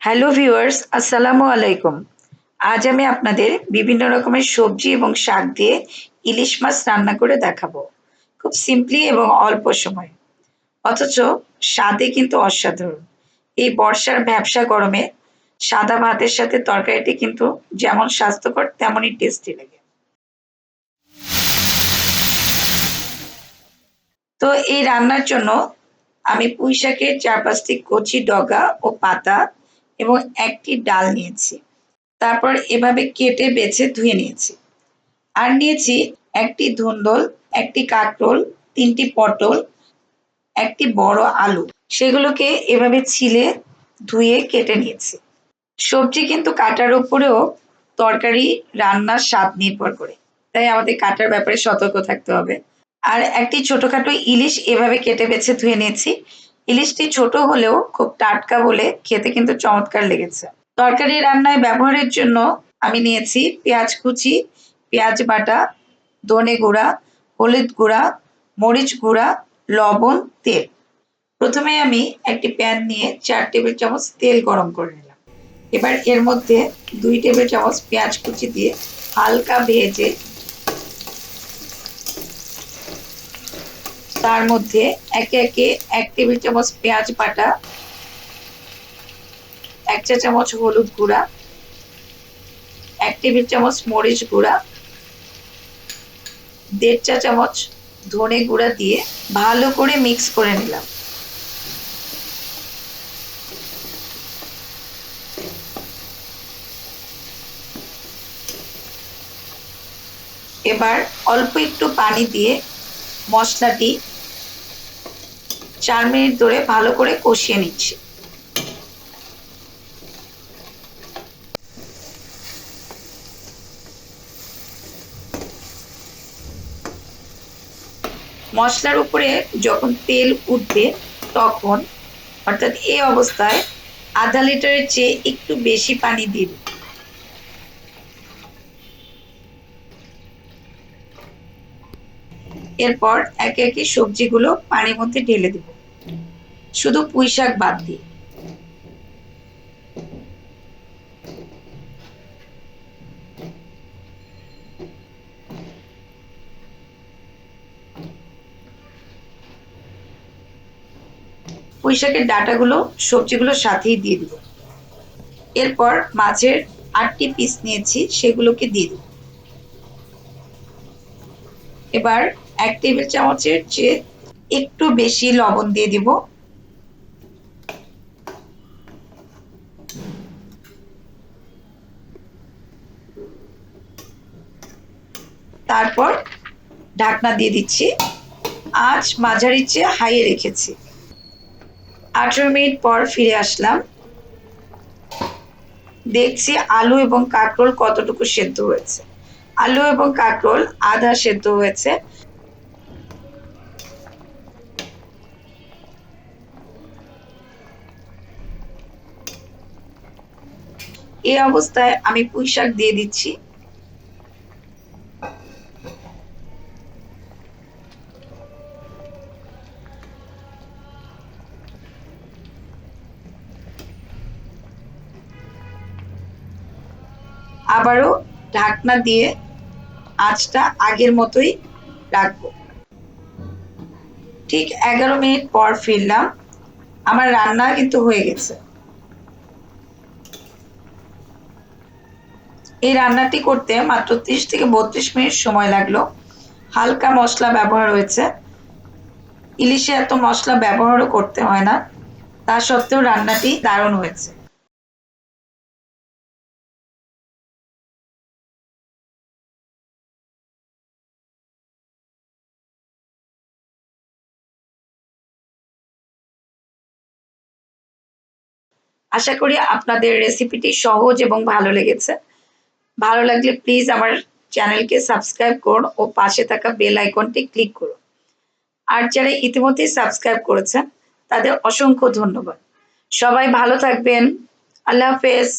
Hello viewers, আসসালামু আলাইকুম। আজ আমি আপনাদের বিভিন্ন রকমের সবজি এবং শাক দিয়ে ইলিশ মাছ রান্না করে দেখাবো। খুব সিম্পলি এবং অল্প সময়ে। অথচ স্বাদে কিন্তু অসাধারণ। এই বর্ষার ভ্যাপসা গরমে সাদা ভাতের সাথে তরকারিটি কিন্তু যেমন স্বাস্থ্যকর তেমনই টেস্টি লাগে। তো এই রান্নার জন্য আমি পুঁই শাকের ৪-৫টি কচি ডগা ও পাতা এবং একটি ডাল নিয়েছি। তারপর এভাবে কেটে বেছে ধুয়ে নিয়েছি। আর নিয়েছি একটি ধুন্দল, একটি কাঁকরোল, ৩টি পটল, একটি বড় আলু। সেগুলোকে এভাবে ছিলে ধুয়ে কেটে নিয়েছি। সবজি কিন্তু কাটার উপরেও তরকারি রান্নার স্বাদ নির্ভর করে। তাই আমাদের কাটার ব্যাপারে সতর্ক থাকতে হবে। আর একটি ছোটখাটো ইলিশ এভাবে কেটে বেছে ধুয়ে নিয়েছি। ইলিশটি ছোট হলেও খুব টাটকা বলে খেতে কিন্তু চমৎকার লেগেছে। তরকারি রান্নায় ব্যবহারের জন্য আমি নিয়েছি পেঁয়াজ কুচি, পেঁয়াজ বাটা, ধনে গুঁড়া, হলুদ গুঁড়া, মরিচ গুঁড়া, লবণ, তেল। প্রথমে আমি একটি প্যান নিয়ে ৪ টেবিল চামচ তেল গরম করে নিলাম। এবার এর মধ্যে ২ টেবিল চামচ পেঁয়াজ কুচি দিয়ে হালকা ভেজে তার মধ্যে একে একে ১ টেবিল চামচ পেঁয়াজ বাটা, ১ চা চামচ হলুদ গুঁড়া, ১ টেবিল চামচ মরিচ গুঁড়া, ১.৫ চা চামচ ধনে গুঁড়া দিয়ে ভালো করে মিক্স করে নিলাম। এবার অল্প একটু পানি দিয়ে মশলাটি ৪ মিনিট ধরে ভালো করে কষিয়ে নিচ্ছি। মশলার উপরে যখন তেল উঠবে তখন, অর্থাৎ এই অবস্থায়, আধা লিটারের চেয়ে একটু বেশি পানি দিয়ে দিন। এরপর একে একে সবজিগুলো পানির মধ্যে ঢেলে দেব, শুধু পুঁই শাক বাদ দিয়ে। পুঁই শাকের ডাঁটাগুলো সবজিগুলোর সাথেই দিয়ে দিব। এরপর মাছের ৮টি পিস নিয়েছি, সেগুলোকে দিয়ে দেব। এবার ১ টেবিল চামচের চেয়ে একটু বেশি লবণ দিয়ে দিব। তারপর ঢাকনা দিয়ে দিচ্ছি। আঁচ মাঝারির চেয়ে হাইয়ে রেখেছি। ১৮ মিনিট পর ফিরে আসলাম। দেখছি আলু এবং কাঁকরোল কতটুকু সেদ্ধ হয়েছে। আলু এবং কাঁকরোল আধা সেদ্ধ হয়েছে। এই অবস্থায় আমি পুঁই শাক দিয়ে দিচ্ছি। আবারও ঢাকনা দিয়ে আঁচটা আগের মতোই রাখবো। ঠিক ১১ মিনিট পর ফিরলাম। আমার রান্না কিন্তু হয়ে গেছে। এই রান্নাটি করতে মাত্র ৩০ থেকে ৩২ মিনিট সময় লাগলো। হালকা মশলা ব্যবহার হয়েছে। ইলিশে এত মশলা ব্যবহারও করতে হয় না। তা সত্ত্বেও রান্নাটি দারুণ হয়েছে। আশা করি আপনাদের রেসিপিটি সহজ এবং ভালো লেগেছে। ভালো লাগলে প্লিজ আমার চ্যানেলকে সাবস্ক্রাইব করুন ও পাশে থাকা বেল আইকনটি ক্লিক করুন। আর যারা ইতিমধ্যেই সাবস্ক্রাইব করেছেন তাদের অসংখ্য ধন্যবাদ। সবাই ভালো থাকবেন। আল্লাহ হাফেজ।